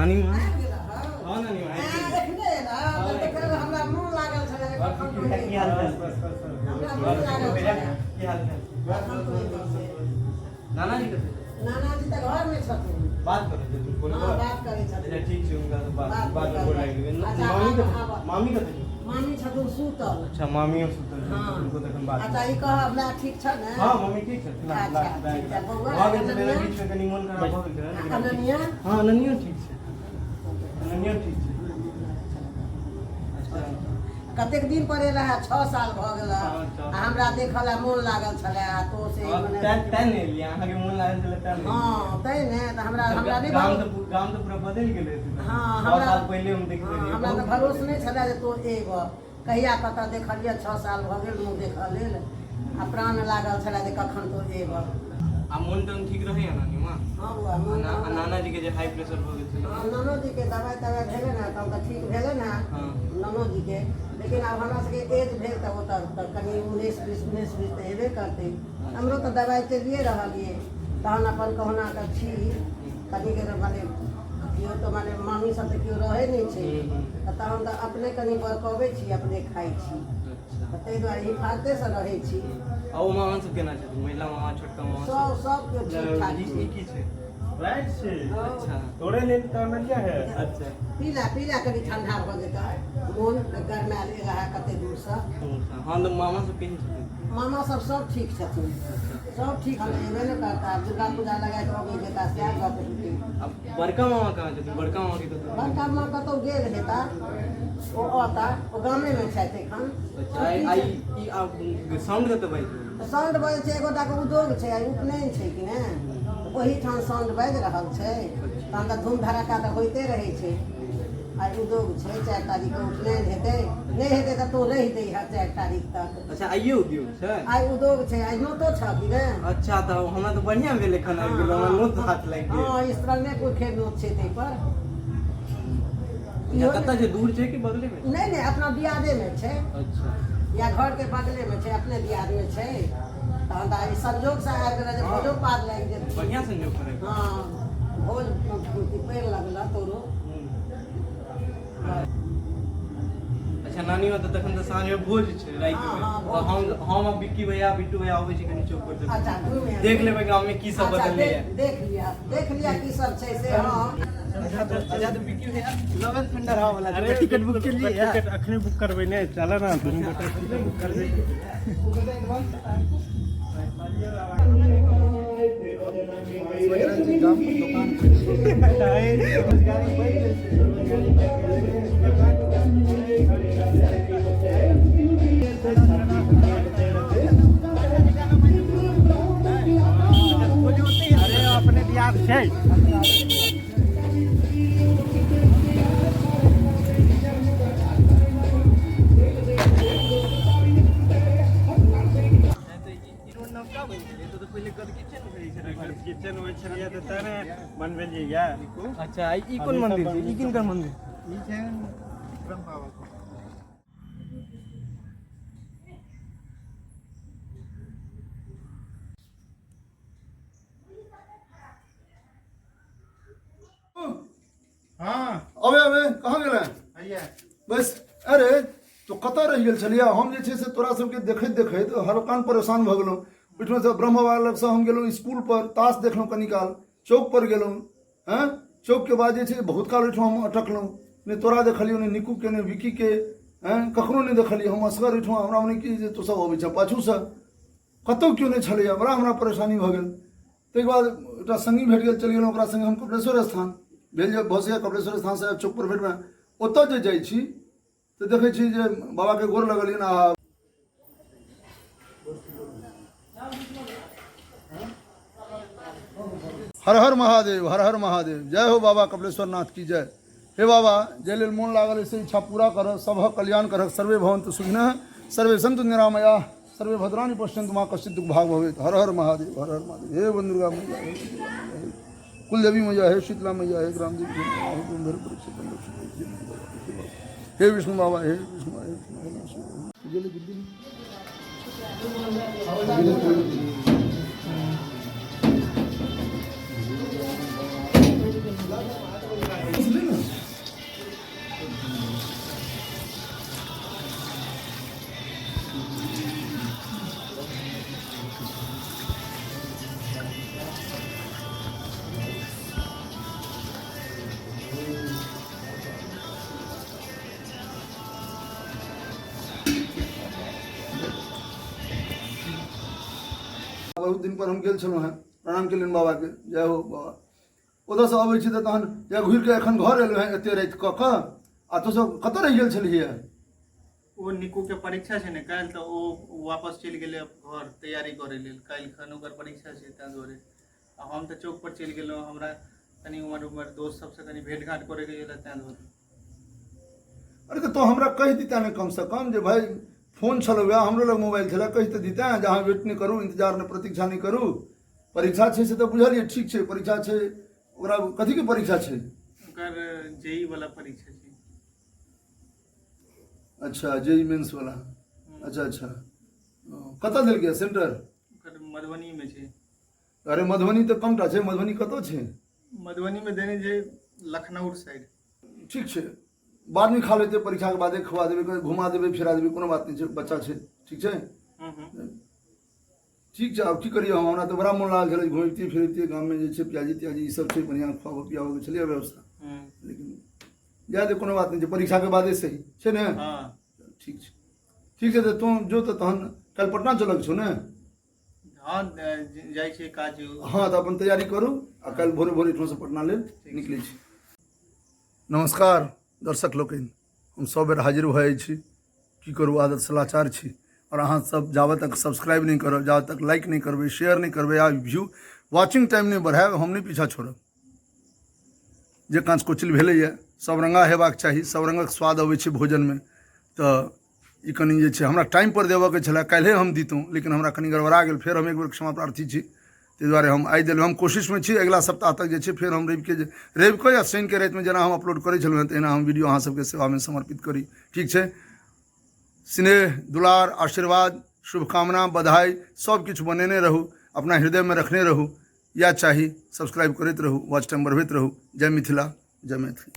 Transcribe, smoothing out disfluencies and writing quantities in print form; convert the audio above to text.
नानी माँ हां नानी माँ देखले ना देखे हमरा मुंह लागल छले की हाल है हमरा मुंह लागल छले की हाल है नाना जी कैसे नाना जी त घर में छथिन बात करो जो तुम बोलो हां बात करे छथिन ठीक है उनका तो बात बोल रही है मामी कैसे मामी छथिन सुतल अच्छा मामी और सुतल उनको तखन बात अच्छा ई कह अपना ठीक छ ने हां मम्मी ठीक है अच्छा ठीक है बउआ मेरा बीच में कनी मन खराब हो गया अननिया हां अननिया ठीक है अननिया ठीक है अच्छा कतेक दिन परे रहा 6 साल भ गेल आ हमरा देखला मोन लागल छले आ तो से माने तैन ने लिया अहाँ के मन लागल छले तैन हां तै ने त हमरा नहीं गांव तो पूरा बदल गेले हां हमरा साल पहले हम देख लेलिए हमरा तो भरोसा नहीं छले जे तो एब कहिया कत देखलिए 6 साल भ गेल मुंह देख लेल आ प्राण लागल छले जे कखन तो एब आ मन टन ठीक रहे है नानी मां हां बुआ मन नाना जी के जे हाई प्रेशर हो गेल छले नानो जी के दवाई भेले ना तब त ठीक भेले ना नानो जी के लेकिन अब हमरा सके एज भेल त वो त कनी 19 20 त हेबे करते हमरो त दवाई के लिए रहलिए तहन अपन कहना त छी कनी के माने कियो तो माने मामी सब त कियो रहे नहीं छै तहन त अपने कनी बरकबे छी अपने खाई छी तै दुआरे हिफाजते से रहै छी आ ओ मामा सब केना छै महिला मामा छोटका मामा सब के ठीक ठाक ई की छै राइट से अच्छा तोड़े ले क्या है अच्छा पीला कनी ठंडा भ जेता मोन गरमायल रहा कते दूर से हां तो मामा सब केहन छथिन मामा सब ठीक छथिन सब ठीक है एबे न करता दुर्गा पूजा लगा के अबै जेता से आ गप होती अब बड़का मामा कहां छथिन बड़का मामा की तो बड़का मामा कतौ गेल हेता ओ आता ओ गामे में छै एखन अच्छा आई ई साउंड कत बाज साउंड बजे छै एगोटा के उद्योग छै उपनयन छै कि ने ओही ठाम साउंड बाजि रहल छै तहन त धूम धड़ाका त होइते रहै छै आई उद्योग छै 4 तारीख के उपनयन हेतै नहीं हेतै त तो रहि दे 4 तारीख तक अच्छा आइए उद्योग छै आई उद्योग छै आई नोतो छ कि ने अच्छा तो हमरा तो बढ़िया भेल एखन आबि गेल हमरा नोत हाथ लागि गेल हां इस तरह में कोई खेत नोत छै तै पर या कत जे दूर छै कि बगले में नहीं अपना दियादे में छै अच्छा या घर के बगले में छै अपने दियाद में छै तहन त ई संजोग से आबि गेल जे भोजो पार लागि जेतै बढ़िया संयोग करे हां भोज पेड़ लगला तोरो अच्छा नानी में तो तखन तो साँझ में भोज छै रात में हम अब बिक्की भैया बिट्टू भैया आबै छै कनी चौक पर अच्छा देख लेबै गांव में की सब बदलले है देख लिया की सब छै से हां अच्छा तो बिक्की भैया लवन थंडर हवा वाला अरे टिकट बुक के लिए टिकट अखने बुक करबै ने चला ना तुम बेटा टिकट बुक कर दे अरे अपने दियाद छै किचन में छलिया त तने बनबे जइया अच्छा ई कोन मंदिर छै ई किनकर मंदिर ई छै ब्रह्म बाबा को हाँ अबे कहाँ गेल बस अरे तो कतऽ रहि गेल छलिया हम जे छै से तोरा सबके देखैत हल्कान परेशान भऽ गेलहुँ ओहिठाम से ब्रह्म बाबा लगसँ हम गेलहुँ स्कूल पर ताश देखलहुँ कनी काल चौक पर गेलहुँ हैं चौक के बाद जे छै बहुत काल ओहिठाम हम अटकलहुँ ने तोरा देखलियौ ने निकू के ने विकी के हैं कखनो नहीं देखलियै हम असगर ओहिठाम हमरा मने कि जे तू सब अबै छ पाछूसँ कतौ क्यों नहीं छलैया बड़ा हमरा परेशानी भऽ गेल ताहिके बाद एकटा संगी भेट गेल चलि गेलहुँ ओकरा संगे हम कपिलेश्वर स्थान भेल जे भसैया कपिलेश्वर स्थान से चौक पर भेटमे ओतऽ जे जाइ छी तऽ देखै छी जे बाबा के गोर लगलियनि आ हर हर महादेव जय हो बाबा कपिलेश्वर नाथ की जय। हे बाबा जय लेल मोन लागल ऐसे इच्छा पूरा कर सबक कल्याण कर सर्वे भवन्तु सुखिनः सर्वे सन्तु निरामया सर्वे भद्राणि पश्यन्तु मा कश्चित् दुःख भाग भवेत्। हर हर महादेव हे दुर्गा मैया कुलदेवी मैया हे शीतला मैया हे ग्राम देवी हे विष्णु बाबा हे विष्णु बहुत दिन पर हम गेल छलहुँ हेँ, प्रणाम केलियनि बाबा के, जय हो बाबा। ओतऽ से अबै छी तऽ तहन या घुरि के एखन घर एलहुँ हेँ एते राति कऽ कऽ, आ तो सब कतऽ रहि गेल छलियै? ओ निकू के परीक्षा छै ने काल्हि, तऽ ओ वापस चलि गेलै घर तैयारी करे लेल। काल्हि खन ओकर परीक्षा छै, ताहि दुआरे आ हम तऽ चौक पर चलि गेलहुँ। हमरा कनि उमर उमर दोस्त सबसे कनि भेंट घाट करे के लेल, ताहि दुआरे। अरे तो हमरा कहि दिता ने कम से कम, जे भाई फोन छलो या हमरो लग मोबाइल छला, कहि तऽ दिता जहाँ वेट नहीं करू, इंतजार ने प्रतीक्षा नहीं करू। परीक्षा छै से तऽ बुझलियै, ठीक छै परीक्षा छै, ओकरा कथी के परीक्षा छै? ओकर जेई वाला परीक्षा छै। अच्छा, जेई मेंस वाला। अच्छा अच्छा, कतऽ देल गया सेंटर? ओकर मधुबनी में छै। अरे मधुबनी तो कमटा छै, मधुबनी कतऽ छै? मधुबनी में देने छै लखनऊ साइड। ठीक छै, बाद में खा लेते, परीक्षा के बादे खुआ देबै, घुमा देबै, फिरा देबै, कोनो बात नहीं छै, बच्चा छै, ठीक छै। ठीक छै, आब की करिए हम, हमरा तो बड़ा मन लागल छलै, घुमैतियै फिरैतियै गाम में, जे छै प्याजी त्याजी ई सब छै, बढ़िया खुआबऽ पियाबऽ के छलियै व्यवस्था, लेकिन जाए दे, कोनो बात नहीं छै, परीक्षा के बादे सही छै ने। ठीक छै, ठीक छै, तो तू जो तो तहन कल पटना चलक छौ ने? हाँ, जाइ छै काज। हाँ, तो अपन तैयारी करू आ कल भोरे भोरे एठुँ से पटना लेल निकलै छी। नमस्कार दर्शक लोकनि, हम सब बेर हाजिर भऽ जाइ छी, की करू आदत से लाचार छी, और अहाँ सब जाबत तक सब्सक्राइब नहीं करब, जाबत तक लाइक नहीं करबै, शेयर नहीं करबै, आ व्यू वॉचिंग टाइम नहीं बढ़ायब, हम नहीं पीछा छोड़ब। जे काँच कोचिल भेलैए सब रंगा हेबाक चाही, सब रंगक स्वाद अबै छै भोजन में, तऽ ई कनि जे छै हमरा टाइम पर देबऽ के छलै, काल्हे हम दितहुँ, लेकिन हमरा कनि गड़बड़ा गेल, फेर हम एक बेर क्षमा प्रार्थी छी, ताहि दुआरे हम आइ देलहुँ। हम कोशिश में छी अगिला सप्ताह तक जे छै फेर हम रवि के या शनि के राति में जेना हम अपलोड करै छलहुँ, तहिना हम वीडियो अहाँ सबके सेवा में समर्पित करी, ठीक छै। स्नेह दुलार आशीर्वाद शुभकामना बधाई सब किछु बनेने रहू, अपना हृदय में रखने रहू, या चाही सब्सक्राइब करैत रहू, वॉच टाइम बढ़बैत रहू। जय मिथिला, जय मैथिली।